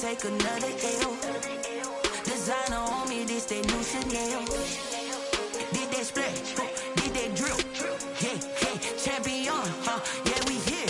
take another L. Designer on me, this that new Chanel. Did that splash, did that drill. Yeah, champion, yeah, we here.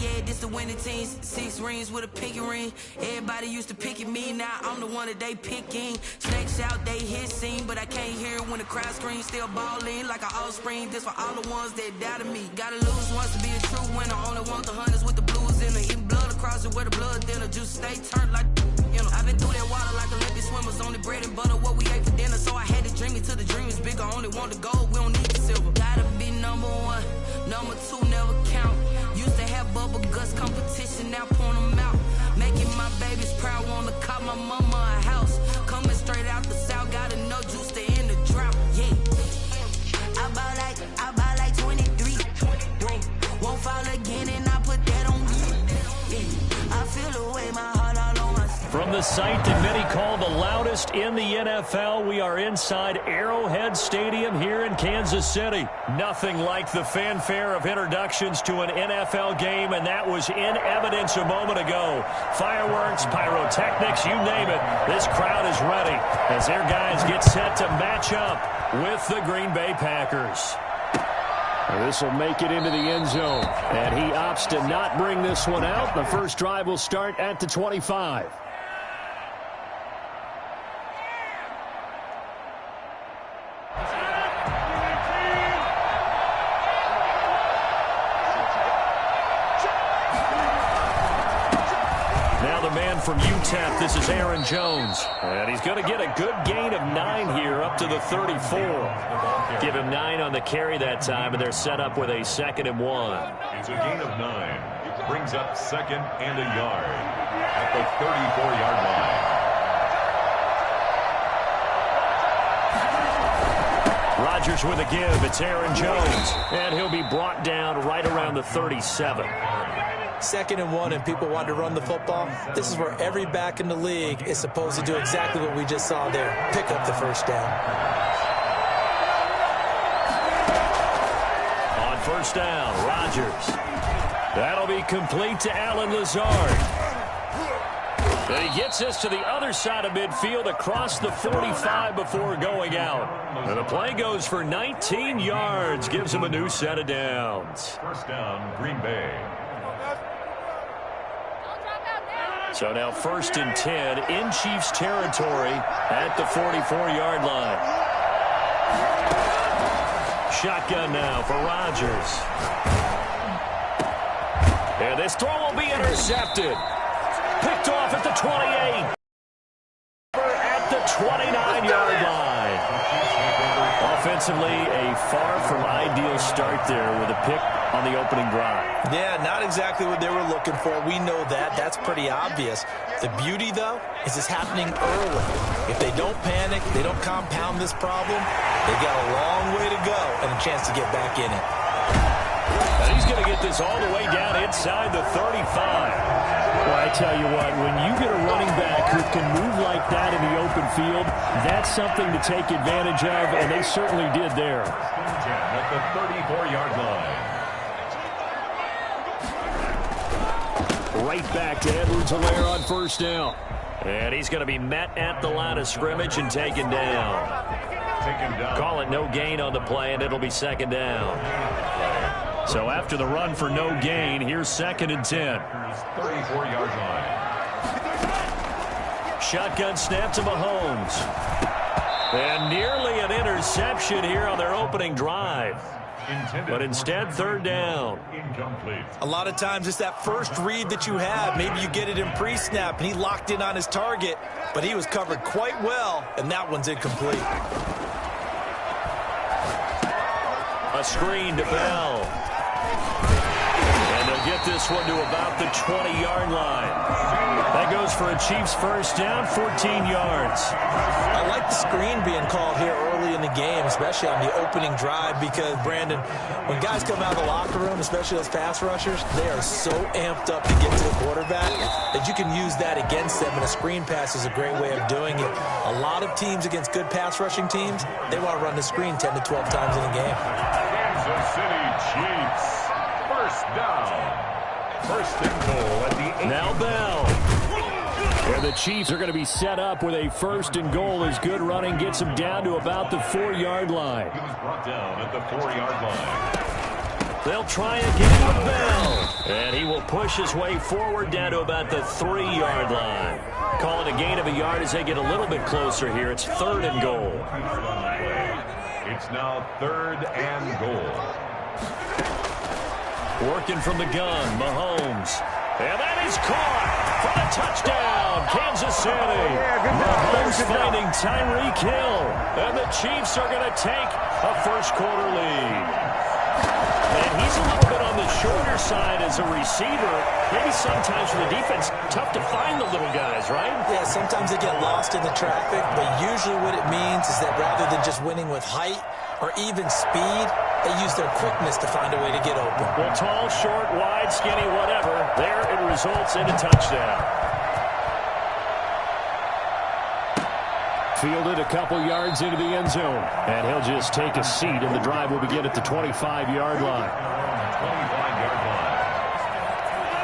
Yeah, this the winning teams. 6 rings with a pinky ring. Everybody used to pick at me, now I'm the one that they picking. Snakes out, they hit scene, but I can't hear it when the crowd screams. Still balling like an offspring. This for all the ones that doubted me. Gotta lose once to be a true winner. Only want the hunters with the blues in it. Eating blood across it where the blood dinner. Juice stay turned like, you know. I've been through that water like Olympic swimmers. Only bread and butter, what we ate for dinner. So I had to dream it till the dream is bigger. Only want the gold, we don't need the silver. Gotta be number 1, number 2 never count. Used to have bubble guts competition, now point them out. Making my babies proud, wanna call my mama a house. Coming straight out the south, gotta know juice to end the drought. Yeah, I bought like 23. Won't fall again, and I put that on me. Yeah, I feel the way my heart all on my. From the site that many call the loudest in the NFL, we are inside Arrowhead Stadium here in Kansas City. Nothing like the fanfare of introductions to an NFL game, and that was in evidence a moment ago. Fireworks, pyrotechnics, you name it. This crowd is ready as their guys get set to match up with the Green Bay Packers. This will make it into the end zone, and he opts to not bring this one out. The first drive will start at the 25. From UTEP, this is Aaron Jones. And he's going to get a good gain of 9 here up to the 34. Give him 9 on the carry that time, and they're set up with a 2nd and 1. It's a gain of 9. Brings up 2nd and a yard at the 34-yard line. Rodgers with a give. It's Aaron Jones. And he'll be brought down right around the 37. 2nd and 1, and people want to run the football. This is where every back in the league is supposed to do exactly what we just saw there. Pick up the first down. On first down, Rodgers. That'll be complete to Allen Lazard. And he gets us to the other side of midfield across the 45 before going out. And the play goes for 19 yards. Gives him a new set of downs. First down, Green Bay. So now 1st and 10 in Chiefs territory at the 44-yard line. Shotgun now for Rodgers. And this throw will be intercepted. Picked off at the 28. At the 29-yard line. Offensively, a far from ideal start there with a pick on the opening drive. Yeah, not exactly what they were looking for. We know that. That's pretty obvious. The beauty, though, is it's happening early. If they don't panic, they don't compound this problem, they've got a long way to go and a chance to get back in it. And he's going to get this all the way down inside the 35. Well, I tell you what, when you get a running back who can move like that in the open field, that's something to take advantage of, and they certainly did there. At the 34-yard line. Right back to Edwards-Helaire on first down. And he's going to be met at the line of scrimmage and taken down. Call it no gain on the play, and it'll be 2nd down. So after the run for no gain, here's 2nd and 10. 34-yard line. Shotgun snap to Mahomes. And nearly an interception here on their opening drive. But instead, 3rd down. Incomplete. A lot of times it's that first read that you have. Maybe you get it in pre-snap, and he locked in on his target, but he was covered quite well, and that one's incomplete. A screen to Bell. And they'll get this one to about the 20-yard line. That goes for a Chiefs first down, 14 yards. I like the screen being called here early in the game, especially on the opening drive, because, Brandon, when guys come out of the locker room, especially those pass rushers, they are so amped up to get to the quarterback that you can use that against them, and a screen pass is a great way of doing it. A lot of teams against good pass rushing teams, they want to run the screen 10 to 12 times in a game. Kansas City Chiefs, first down. First and goal at the 8. Now Bell. And the Chiefs are going to be set up with a 1st and goal as good running gets them down to about the 4-yard line. He was brought down at the 4-yard line. They'll try again with Bell. And he will push his way forward down to about the 3-yard line. Call it a gain of a yard as they get a little bit closer here. It's 3rd and goal. It's now 3rd and goal. Working from the gun, Mahomes. And that is caught for the touchdown, Kansas City. Mahomes finding Tyreek Hill. And the Chiefs are going to take a first-quarter lead. And he's a little bit on the shorter side as a receiver. Maybe sometimes for the defense, tough to find the little guys, right? Yeah, sometimes they get lost in the traffic, but usually what it means is that rather than just winning with height or even speed, they use their quickness to find a way to get open. Well, tall, short, wide, skinny, whatever, there it results in a touchdown. Fielded a couple yards into the end zone. And he'll just take a seat, and the drive will begin at the 25-yard line. 25-yard line.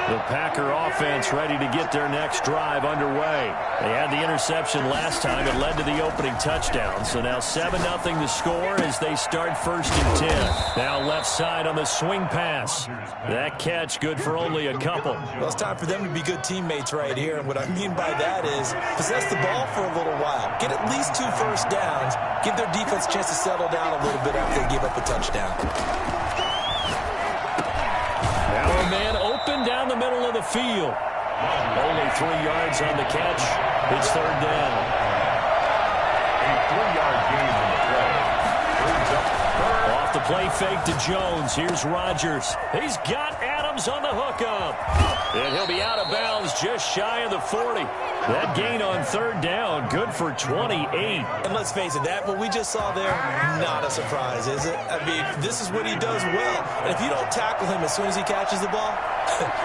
The Packer offense ready to get their next drive underway. They had the interception last time. It led to the opening touchdown. So now 7-0 the score as they start 1st and 10. Now left side on the swing pass. That catch good for only a couple. Well, it's time for them to be good teammates right here. And what I mean by that is possess the ball for a little while. Get at least 2 first downs. Give their defense a chance to settle down a little bit after they give up a touchdown. Now a man open down the middle of the field. Only 3 yards on the catch. It's 3rd down. A 3-yard gain on the play. Brings up 3rd. Off the play fake to Jones. Here's Rodgers. He's got Adams on the hookup. And he'll be out of bounds just shy of the 40. That gain on 3rd down, good for 28. And let's face it, that what we just saw there, not a surprise, is it? I mean, this is what he does well. And if you don't tackle him as soon as he catches the ball,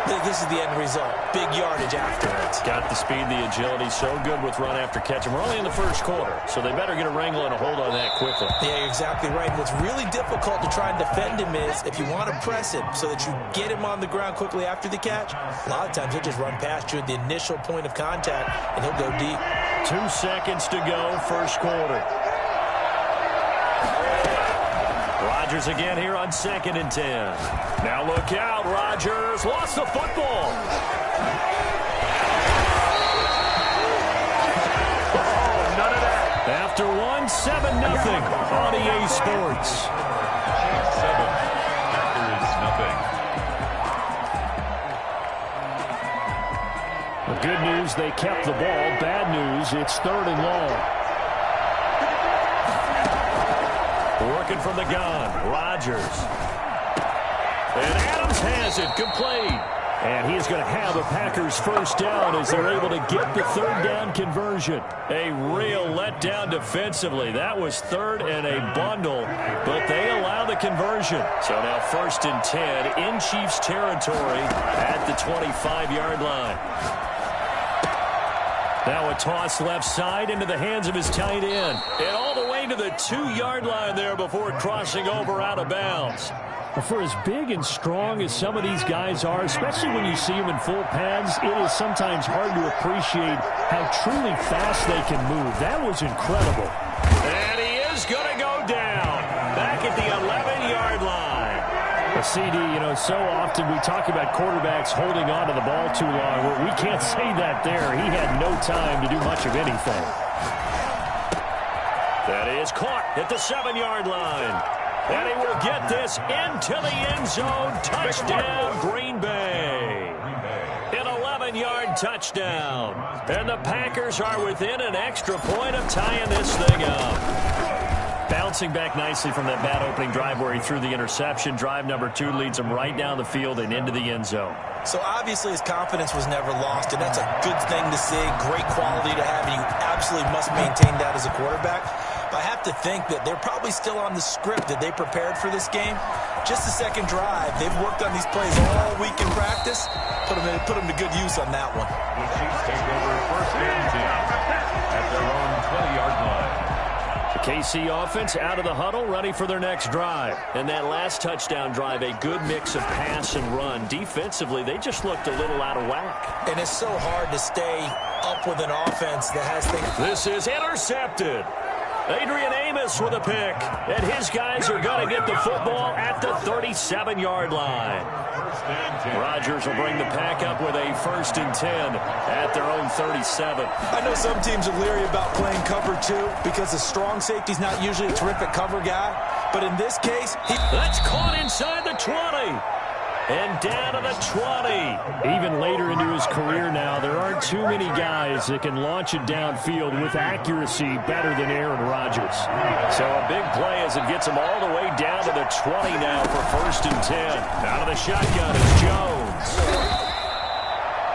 this is the end result. Big yardage after it. Got the speed, the agility, so good with run after catch. And we're only in the 1st quarter, so they better get a wrangle and a hold on that quickly. Yeah, you're exactly right. What's really difficult to try and defend him is if you want to press him so that you get him on the ground quickly after the catch, a lot of times he'll just run past you at the initial point of contact, and he'll go deep. 2 seconds to go, 1st quarter. Rodgers again here on 2nd and 10. Now look out, Rodgers lost the football. Oh, none of that. After 7-0 on EA Sports. 7. Packers nothing. The good news, they kept the ball. Bad news, it's 3rd and long. Working from the gun, Rodgers. And Adams has it, complete. And he's going to have a Packers 1st down as they're able to get the 3rd down conversion. A real letdown defensively. That was 3rd and a bundle, but they allow the conversion. So now 1st and 10 in Chiefs territory at the 25-yard line. Now a toss left side into the hands of his tight end. And all the way to the 2-yard line there before crossing over out of bounds. For as big and strong as some of these guys are, especially when you see them in full pads, it is sometimes hard to appreciate how truly fast they can move. That was incredible. And he is going to go down back at the 11-yard line. A CD, so often we talk about quarterbacks holding on to the ball too long. Well, we can't say that there. He had no time to do much of anything. That is caught at the 7-yard line. And he will get this into the end zone. Touchdown, Green Bay. An 11-yard touchdown. And the Packers are within an extra point of tying this thing up. Bouncing back nicely from that bad opening drive where he threw the interception. Drive number 2 leads him right down the field and into the end zone. So obviously his confidence was never lost, and that's a good thing to see. Great quality to have, and you absolutely must maintain that as a quarterback. But I have to think that they're probably still on the script that they prepared for this game. Just the second drive. They've worked on these plays all week in practice. Put them to good use on that one. The Chiefs take over 1st and 10 at their own 20-yard line. The KC offense out of the huddle, ready for their next drive. And that last touchdown drive, a good mix of pass and run. Defensively, they just looked a little out of whack. And it's so hard to stay up with an offense that has things. This is intercepted. Adrian Amos with a pick. And his guys are going to get the football at the 37-yard line. Rodgers will bring the pack up with a 1st and 10 at their own 37. I know some teams are leery about playing cover 2 because the strong safety's not usually a terrific cover guy. But in this case, that's caught inside the 20. And down to the 20. Even later into his career now, there aren't too many guys that can launch it downfield with accuracy better than Aaron Rodgers. So a big play as it gets him all the way down to the 20 now for 1st and 10. Out of the shotgun is Jones.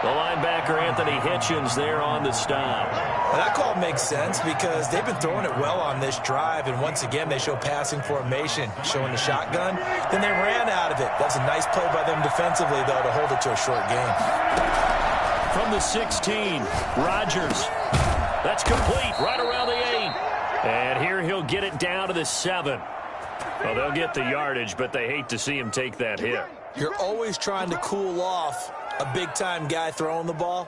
The linebacker, Anthony Hitchens, there on the stop. Well, that call makes sense because they've been throwing it well on this drive, and once again they show passing formation, showing the shotgun. Then they ran out of it. That's a nice play by them defensively, though, to hold it to a short game. From the 16, Rodgers. That's complete right around the 8. And here he'll get it down to the 7. Well, they'll get the yardage, but they hate to see him take that hit. You're always trying to cool off a big-time guy throwing the ball,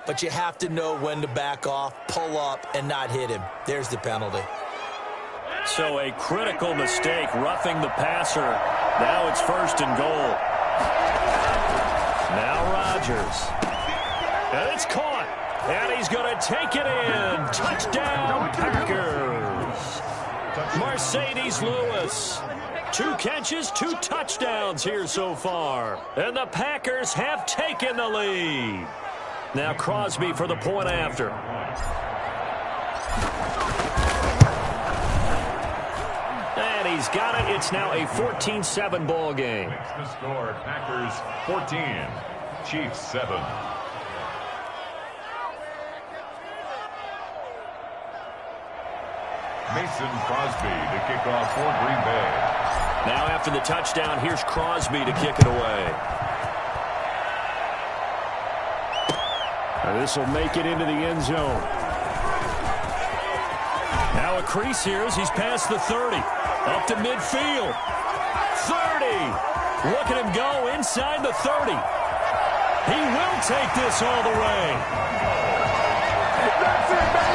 but you have to know when to back off, pull up, and not hit him. There's the penalty. So a critical mistake, roughing the passer. Now it's 1st and goal. Now Rodgers. And it's caught. And he's going to take it in. Touchdown, Packers. Mercedes Lewis. 2 catches, 2 touchdowns here so far. And the Packers have taken the lead. Now Crosby for the point after. And he's got it. It's now a 14-7 ball game. The score, Packers 14, Chiefs 7. Mason Crosby to kick off for Green Bay. Now after the touchdown, here's Crosby to kick it away. This will make it into the end zone. Now a crease here as he's past the 30. Up to midfield. 30. Look at him go inside the 30. He will take this all the way.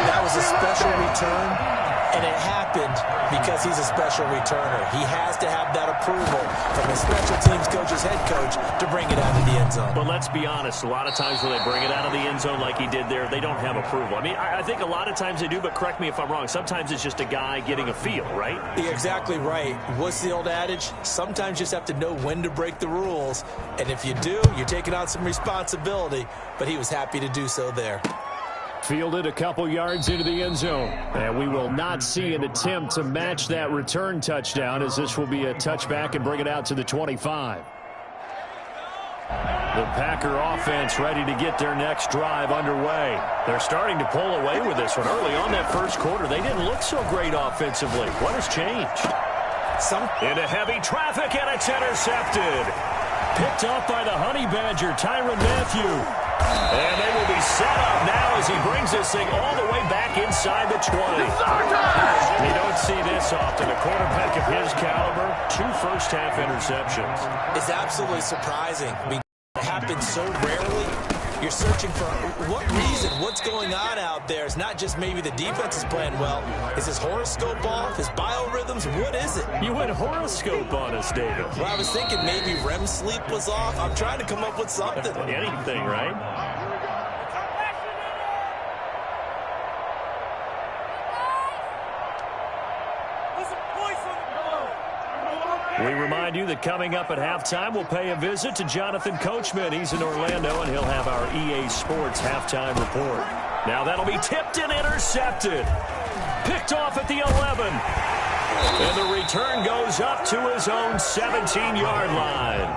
That was a special return. And it happened because he's a special returner. He has to have that approval from his special teams coach's head coach to bring it out of the end zone. But let's be honest, a lot of times when they bring it out of the end zone like he did there, they don't have approval. I mean, I think a lot of times they do, but correct me if I'm wrong. Sometimes it's just a guy getting a feel, right? You're exactly right. What's the old adage? Sometimes you just have to know when to break the rules. And if you do, you're taking on some responsibility. But he was happy to do so there. Fielded a couple yards into the end zone. And we will not see an attempt to match that return touchdown, as this will be a touchback and bring it out to the 25. The Packer offense ready to get their next drive underway. They're starting to pull away with this one. Early on that first quarter, they didn't look so great offensively. What has changed? Into heavy traffic, and it's intercepted. Picked off by the Honey Badger, Tyrann Mathieu. And they will be set up now as he brings this thing all the way back inside the 20. You don't see this often. A quarterback of his caliber, 2 first-half interceptions. It's absolutely surprising. It happens so rarely. You're searching for what reason, what's going on out there. It's not just maybe the defense is playing well. Is his horoscope off? His biorhythms? What is it? You went horoscope on us, David. Well, I was thinking maybe REM sleep was off. I'm trying to come up with something. Anything, right? We remind you that coming up at halftime, we'll pay a visit to Jonathan Coachman. He's in Orlando, and he'll have our EA Sports halftime report. Now that'll be tipped and intercepted. Picked off at the 11. And the return goes up to his own 17-yard line.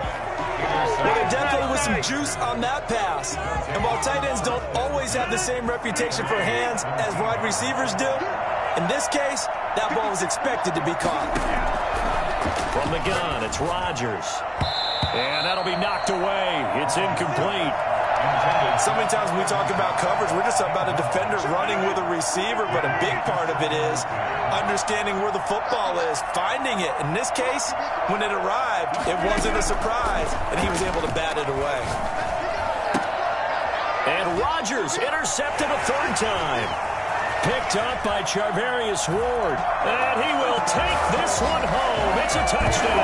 Well, there definitely was some juice on that pass. And while tight ends don't always have the same reputation for hands as wide receivers do, in this case, that ball was expected to be caught. From the gun, it's Rodgers. And that'll be knocked away. It's incomplete. So many times when we talk about coverage, we're just about a defender running with a receiver, but a big part of it is understanding where the football is, finding it. In this case, when it arrived, it wasn't a surprise, and he was able to bat it away. And Rodgers intercepted a third time. Picked up by Charvarius Ward. And he will take this one home. It's a touchdown.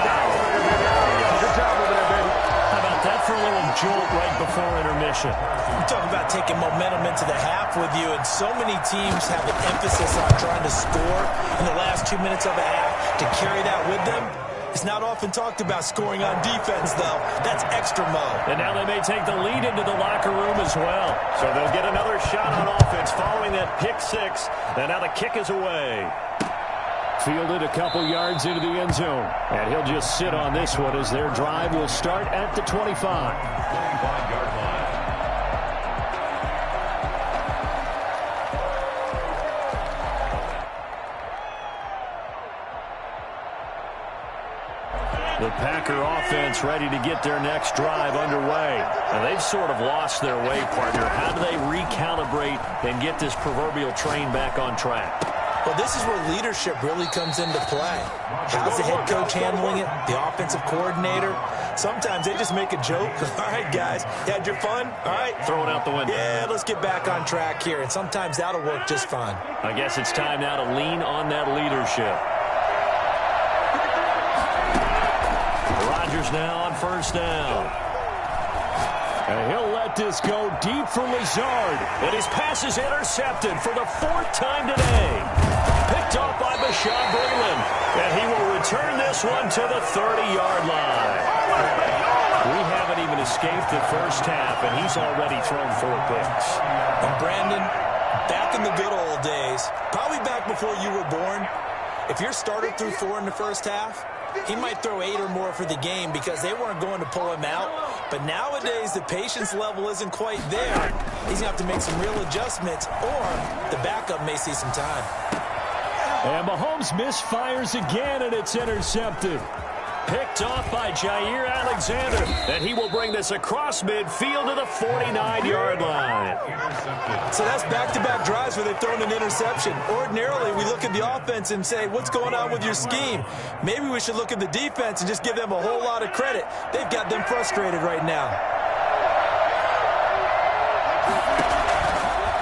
Good job over there, baby. How about that for a little jolt right before intermission? We're talking about taking momentum into the half with you, and so many teams have an emphasis on trying to score in the last 2 minutes of a half to carry that with them. It's not often talked about scoring on defense, though. That's extra mode. And now they may take the lead into the locker room as well. So they'll get another shot on offense following that pick six. And now the kick is away. Fielded a couple yards into the end zone. And he'll just sit on this one as their drive will start at the 25. 25-yard line. The Packer offense ready to get their next drive underway. And they've sort of lost their way, partner. How do they recalibrate and get this proverbial train back on track? Well, this is where leadership really comes into play. How's the head coach handling it? The offensive coordinator? Sometimes they just make a joke. All right, guys, you had your fun? All right. Throw it out the window. Yeah, let's get back on track here. And sometimes that'll work just fine. I guess it's time now to lean on that leadership. Rodgers now on first down. And he'll let this go deep for Lazard. And his pass is intercepted for the fourth time today. Picked off by Bashaud Breeland. And he will return this one to the 30-yard line. We haven't even escaped the first half, and he's already thrown 4 picks. And Brandon, back in the good old days, probably back before you were born, if your starter threw 4 in the first half, he might throw 8 or more for the game because they weren't going to pull him out. But nowadays, the patience level isn't quite there. He's going to have to make some real adjustments, or the backup may see some time. And Mahomes misfires again, and it's intercepted. Picked off by Jair Alexander. And he will bring this across midfield to the 49-yard line. So that's back-to-back drives where they've thrown an interception. Ordinarily, we look at the offense and say, what's going on with your scheme? Maybe we should look at the defense and just give them a whole lot of credit. They've got them frustrated right now.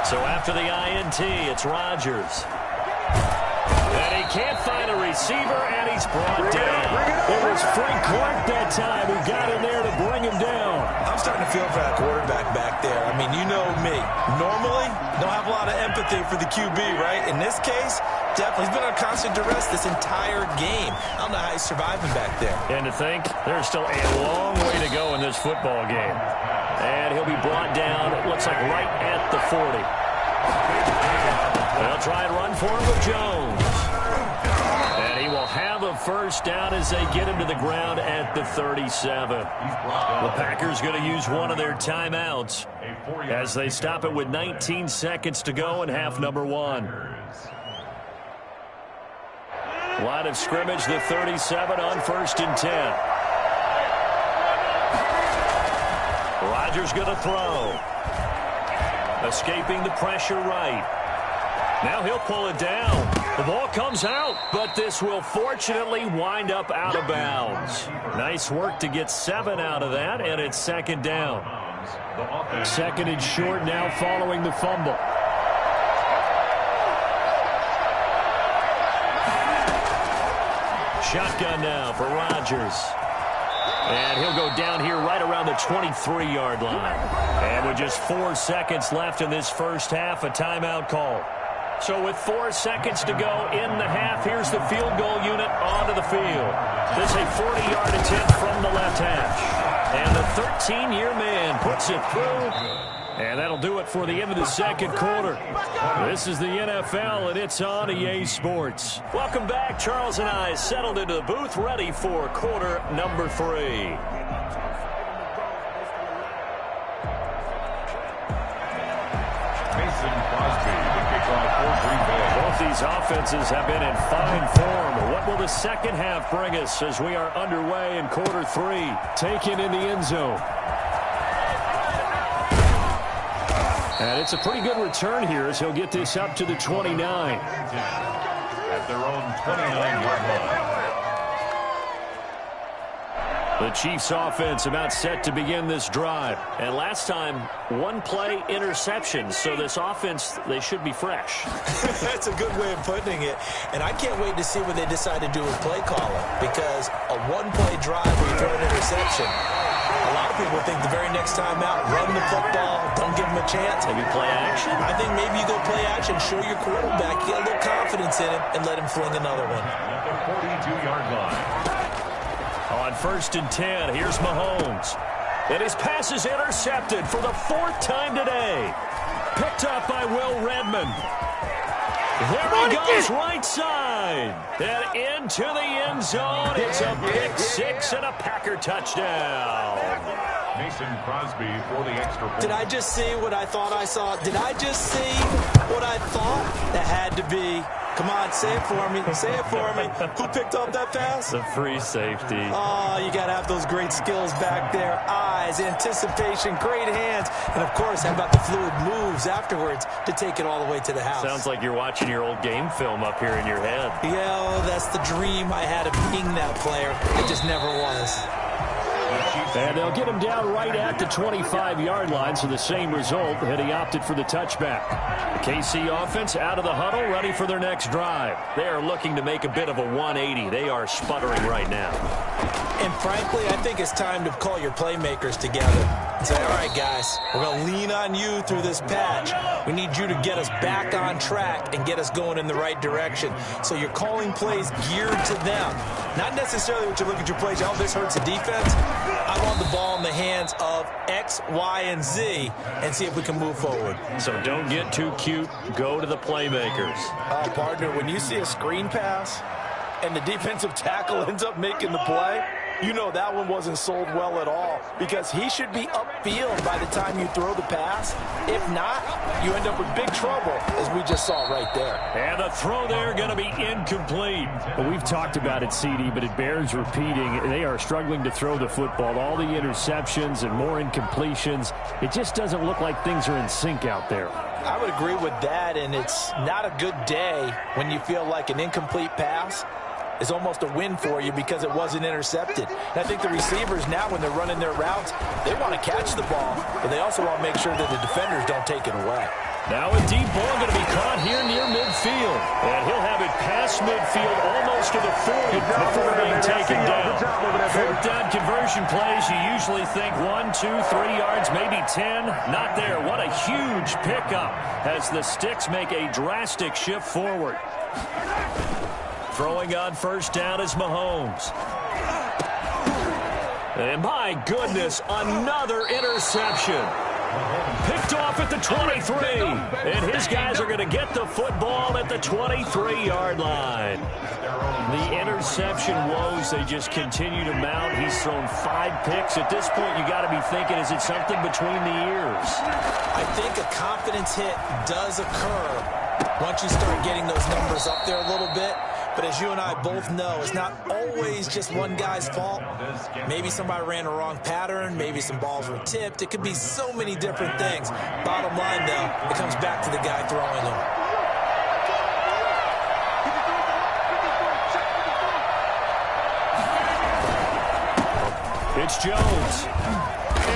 So after the INT, it's Rodgers. And he can't find a receiver, and he's brought down. It was Frank Clark that time who got in there to bring him down. I'm starting to feel for that quarterback back there. I mean, you know me. Normally, don't have a lot of empathy for the QB, right? In this case, definitely. He's been on constant duress this entire game. I don't know how he's surviving back there. And to think, there's still a long way to go in this football game. And he'll be brought down, it looks like right at the 40. They'll try and run for him with Jones. And he will have a first down as they get him to the ground at the 37. The Packers going to use one of their timeouts as they stop it with 19 seconds to go in half number 1. Line of scrimmage, the 37 on 1st and 10. Rodgers going to throw. Escaping the pressure right. Now he'll pull it down. The ball comes out, but this will fortunately wind up out of bounds. Nice work to get 7 out of that, and it's second down. Second and short now following the fumble. Shotgun now for Rodgers. And he'll go down here right around the 23-yard line. And with just 4 seconds left in this first half, a timeout call. So with 4 seconds to go in the half, here's the field goal unit onto the field. This is a 40-yard attempt from the left hash. And the 13-year man puts it through. And that'll do it for the end of the second quarter. This is the NFL, and it's on EA Sports. Welcome back. Charles and I settled into the booth, ready for quarter number 3. Both these offenses have been in fine form. What will the second half bring us as we are underway in quarter 3? Taken in the end zone. And it's a pretty good return here as he'll get this up to the 29. At their own 29-yard line. The Chiefs offense about set to begin this drive. And last time, one play interception. So this offense, they should be fresh. That's a good way of putting it. And I can't wait to see what they decide to do with play calling. Because a one-play drive where you throw an interception, a lot of people think the very next time out, run the football, don't give them a chance. Maybe play action? I think maybe you go play action, show your quarterback, get a little confidence in him, and let him fling another one. At the 42-yard line. On 1st and 10, here's Mahomes. And his pass is intercepted for the 4th time today. Picked up by Will Redmond. There he goes, right side. And into the end zone. It's a pick six and a Packer touchdown. Mason Crosby for the extra point. Did I just see what I thought I saw? Did I just see what I thought? That had to be. Come on, say it for me. Say it for me. Who picked up that pass? The free safety. Oh, you got to have those great skills back there. Eyes, anticipation, great hands. And, of course, how about the fluid moves afterwards to take it all the way to the house? Sounds like you're watching your old game film up here in your head. Yeah, that's the dream I had of being that player. I just never was. And they'll get him down right at the 25-yard line, so the same result, and he opted for the touchback. The KC offense out of the huddle, ready for their next drive. They are looking to make a bit of a 180. They are sputtering right now. And frankly, I think it's time to call your playmakers together and say, all right, guys, we're going to lean on you through this patch. We need you to get us back on track and get us going in the right direction. So you're calling plays geared to them. Not necessarily what you look at your plays, oh, this hurts the defense. I want the ball in the hands of X, Y, and Z and see if we can move forward. So don't get too cute. Go to the playmakers. Oh, partner, when you see a screen pass and the defensive tackle ends up making the play, you know that one wasn't sold well at all because he should be upfield by the time you throw the pass. If not, you end up with big trouble, as we just saw right there. And the throw there going to be incomplete. Well, we've talked about it, CD, but it bears repeating. They are struggling to throw the football. All the interceptions and more incompletions. It just doesn't look like things are in sync out there. I would agree with that, and it's not a good day when you feel like an incomplete pass is almost a win for you because it wasn't intercepted. And I think the receivers now, when they're running their routes, they want to catch the ball, but they also want to make sure that the defenders don't take it away. Now a deep ball going to be caught here near midfield. And he'll have it past midfield almost to the 40 before being taken down. 4th down conversion plays, you usually think 1, 2, 3 yards, maybe 10. Not there. What a huge pickup as the sticks make a drastic shift forward. Throwing on 1st down is Mahomes. And my goodness, another interception. Picked off at the 23. And his guys are going to get the football at the 23-yard line. The interception woes, they just continue to mount. He's thrown 5 picks. At this point, you got to be thinking, is it something between the ears? I think a confidence hit does occur once you start getting those numbers up there a little bit. But as you and I both know, it's not always just one guy's fault. Maybe somebody ran a wrong pattern. Maybe some balls were tipped. It could be so many different things. Bottom line, though, it comes back to the guy throwing them. It's Jones.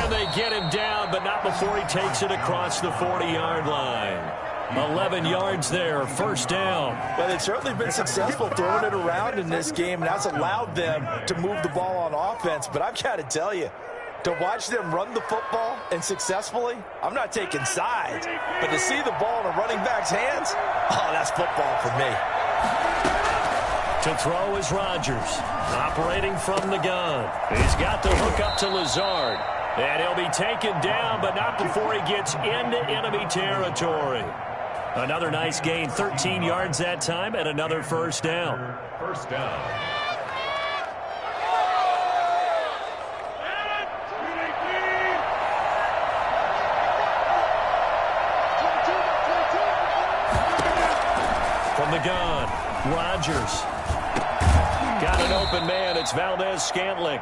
And they get him down, but not before he takes it across the 40-yard line. 11 yards there, 1st down. Well, they've certainly been successful throwing it around in this game, and that's allowed them to move the ball on offense. But I've got to tell you, to watch them run the football and successfully, I'm not taking sides. But to see the ball in a running back's hands, oh, that's football for me. To throw is Rodgers, operating from the gun. He's got the hook up to Lazard. And he'll be taken down, but not before he gets into enemy territory. Another nice gain, 13 yards that time, and another 1st down. 1st down. From the gun, Rodgers. Got an open man. It's Valdez-Scantling.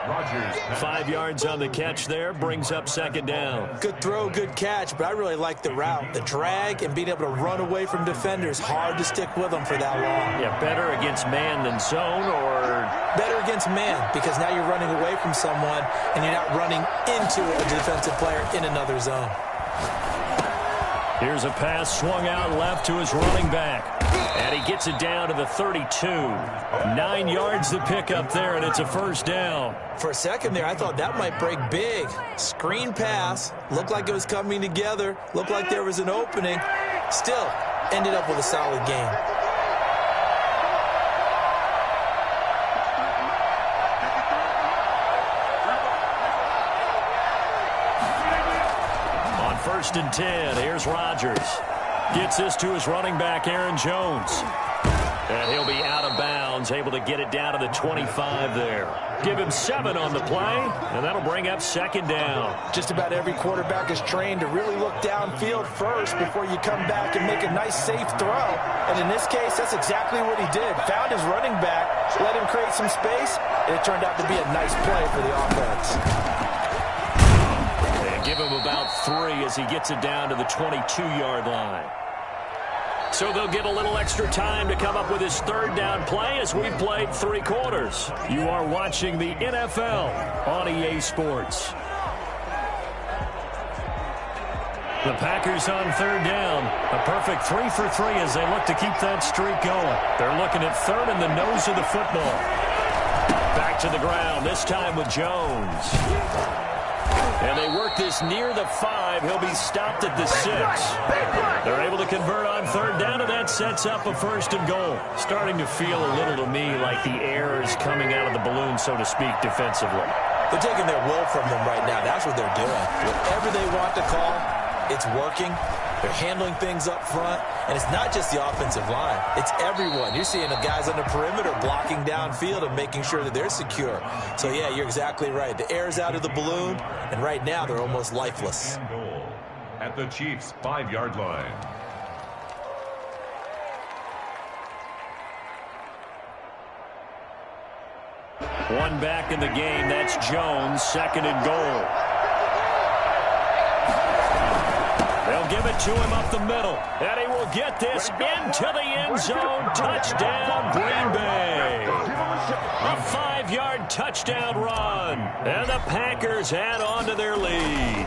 Rodgers. 5 yards on the catch there, brings up second down. Good throw, good catch, but I really like the route. The drag and being able to run away from defenders, hard to stick with them for that long. Yeah, better against man than zone, or? Better against man, because now you're running away from someone and you're not running into a defensive player in another zone. Here's a pass swung out left to his running back. And he gets it down to the 32. 9 yards to pick up there, and it's a first down. For a second there, I thought that might break big. Screen pass. Looked like it was coming together. Looked like there was an opening. Still, ended up with a solid game. On 1st and 10, here's Rodgers. Gets this to his running back, Aaron Jones. And he'll be out of bounds, able to get it down to the 25 there. Give him 7 on the play, and that'll bring up second down. Just about every quarterback is trained to really look downfield first before you come back and make a nice, safe throw. And in this case, that's exactly what he did. Found his running back, let him create some space, and it turned out to be a nice play for the offense. And give him about 3 as he gets it down to the 22-yard line. So they'll get a little extra time to come up with his third down play as we've played 3 quarters. You are watching the NFL on EA Sports. The Packers on third down. A perfect 3 for 3 as they look to keep that streak going. They're looking at third in the nose of the football. Back to the ground, this time with Jones. And they work this near the 5. He'll be stopped at the 6. They're able to convert on third down, and that sets up a 1st and goal. Starting to feel a little to me like the air is coming out of the balloon, so to speak, defensively. They're taking their will from them right now. That's what they're doing. Whatever they want to call, it's working. They're handling things up front, and it's not just the offensive line. It's everyone. You're seeing the guys on the perimeter blocking downfield and making sure that they're secure. So, yeah, you're exactly right. The air's out of the balloon, and right now they're almost lifeless. Goal at the Chiefs' 5-yard line. One back in the game. That's Jones, 2nd and goal. They'll give it to him up the middle, and he will get this into the end zone. Touchdown, Green Bay. A 5-yard touchdown run, and the Packers add on to their lead.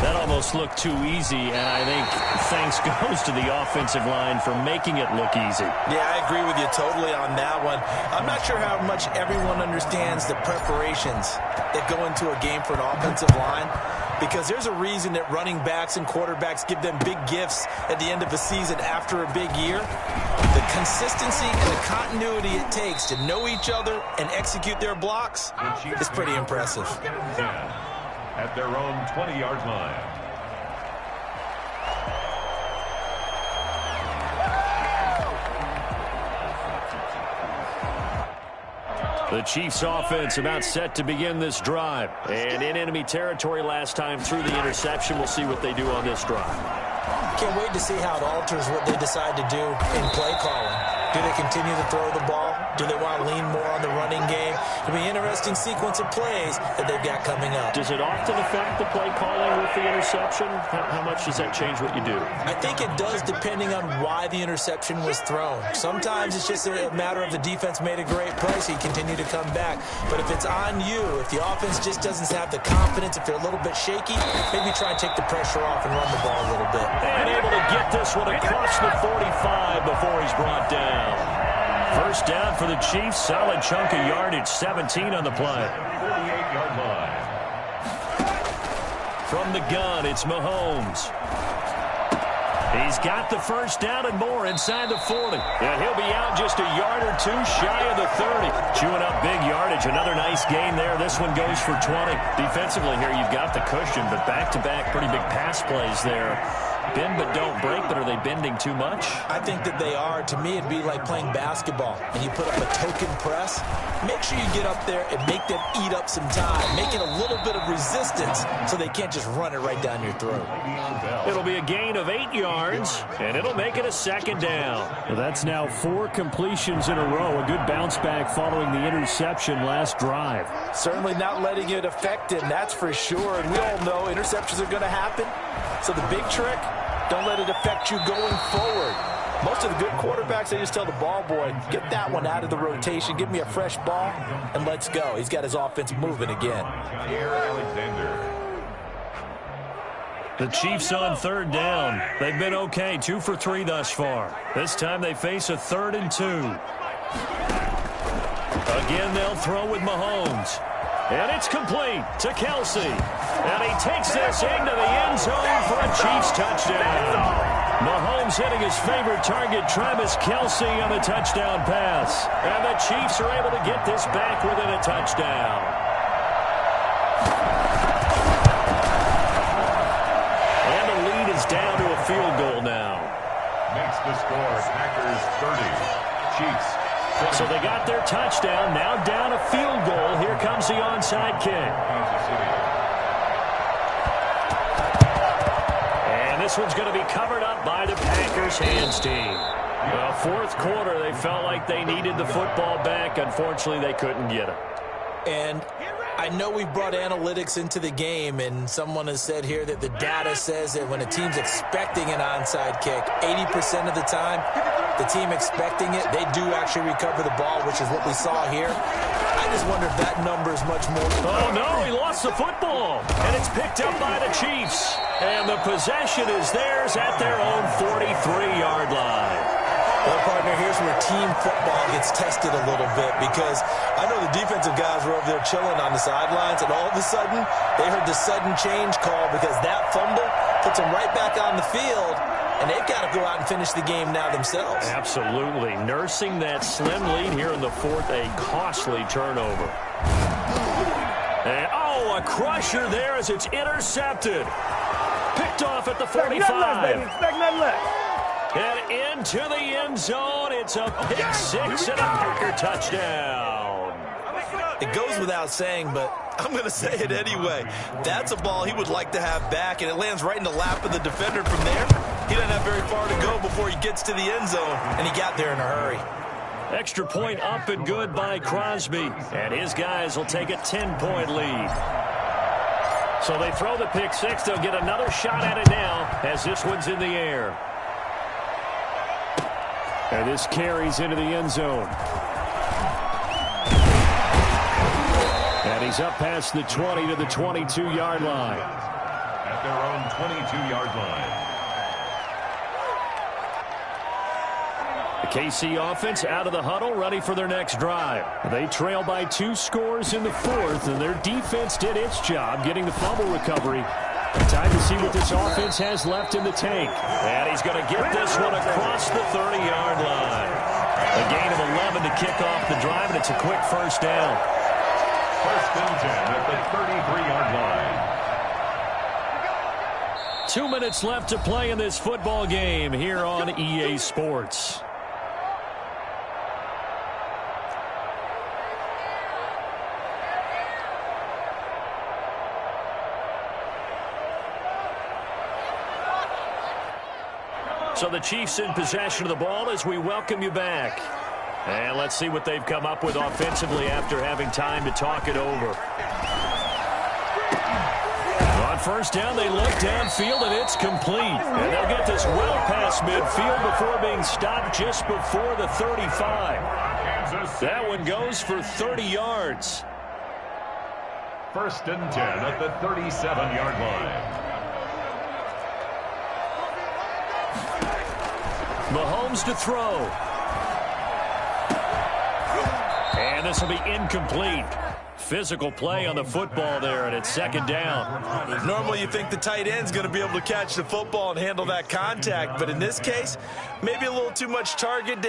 That almost looked too easy, and I think thanks goes to the offensive line for making it look easy. Yeah, I agree with you totally on that one. I'm not sure how much everyone understands the preparations that go into a game for an offensive line, because there's a reason that running backs and quarterbacks give them big gifts at the end of a season after a big year. The consistency and the continuity it takes to know each other and execute their blocks is pretty impressive. At their own 20-yard line. The Chiefs offense about set to begin this drive. And in enemy territory last time through the interception. We'll see what they do on this drive. Can't wait to see how it alters what they decide to do in play calling. Do they continue to throw the ball? Do they want to lean more on the running game? It'll be an interesting sequence of plays that they've got coming up. Does it often affect the play calling with the interception? How much does that change what you do? I think it does, depending on why the interception was thrown. Sometimes it's just a matter of the defense made a great play, so you continue to come back. But if it's on you, if the offense just doesn't have the confidence, if they're a little bit shaky, maybe try and take the pressure off and run the ball a little bit. And able to get this one across the 45 before he's brought down. First down for the Chiefs. Solid chunk of yardage. 17 on the play. 48-yard line. From the gun, it's Mahomes. He's got the first down and more inside the 40. And he'll be out just a yard or two shy of the 30. Chewing up big yardage. Another nice gain there. This one goes for 20. Defensively here, you've got the cushion, but back-to-back pretty big pass plays there Bend but don't break, but are they bending too much? I think that they are. To me, it'd be like playing basketball, and you put up a token press. Make sure you get up there and make them eat up some time. Make it a little bit of resistance so they can't just run it right down your throat. It'll be a gain of 8 yards, and it'll make it a second down. Well, that's now 4 completions in a row. A good bounce back following the interception last drive. Certainly not letting it affect him, that's for sure. And we all know interceptions are going to happen. So the big trick, don't let it affect you going forward. Most of the good quarterbacks, they just tell the ball boy, get that one out of the rotation, give me a fresh ball, and let's go. He's got his offense moving again. The Chiefs on third down. They've been okay, 2 for 3 thus far. This time they face a 3rd and 2. Again, they'll throw with Mahomes. And it's complete to Kelsey. And he takes this into the end zone for a Chiefs touchdown. Mahomes hitting his favorite target, Travis Kelsey, on the touchdown pass. And the Chiefs are able to get this back within a touchdown. And the lead is down to a field goal now. Makes the score Packers 30, Chiefs 20. So they got their touchdown, now down a field goal. Here comes the onside kick. Kansas City. And this one's going to be covered up by the Packers hands team. Well, 4th quarter, they felt like they needed the football back. Unfortunately, they couldn't get it. And I know we brought analytics into the game, and someone has said here that the data says that when a team's expecting an onside kick, 80% of the time, the team expecting it, they do actually recover the ball, which is what we saw here. I just wonder if that number is much more. Oh, no, he lost the football, and it's picked up by the Chiefs. And the possession is theirs at their own 43-yard line. Well, partner, here's where team football gets tested a little bit, because I know the defensive guys were over there chilling on the sidelines, and all of a sudden, they heard the sudden change call because that fumble puts them right back on the field, and they've got to go out and finish the game now themselves. Absolutely. Nursing that slim lead here in the 4th, a costly turnover. And, oh, a crusher there as it's intercepted. Picked off at the 45. Expect nothing less, baby. Expect nothing less. And into the end zone. It's a pick 6 and a Packer touchdown. It goes without saying, but I'm going to say it anyway. That's a ball he would like to have back, and it lands right in the lap of the defender from there. He doesn't have very far to go before he gets to the end zone, and he got there in a hurry. Extra point up and good by Crosby. And his guys will take a 10-point lead. So they throw the pick 6. They'll get another shot at it now as this one's in the air. And this carries into the end zone. And he's up past the 20 to the 22-yard line. At their own 22-yard line. The KC offense out of the huddle, ready for their next drive. They trail by 2 scores in the 4th, and their defense did its job getting the fumble recovery. Time to see what this offense has left in the tank. And he's going to get this one across the 30-yard line. A gain of 11 to kick off the drive, and it's a quick first down. 1st and 10 at the 33-yard line. 2 minutes left to play in this football game here on EA Sports. So the Chiefs in possession of the ball as we welcome you back. And let's see what they've come up with offensively after having time to talk it over. On first down, they look downfield, and it's complete. And they'll get this well past midfield before being stopped just before the 35. That one goes for 30 yards. 1st and 10 at the 37-yard line. Mahomes to throw. And this will be incomplete. Physical play on the football there, and it's 2nd down. Normally you think the tight end's going to be able to catch the football and handle that contact, but in this case, maybe a little too much target.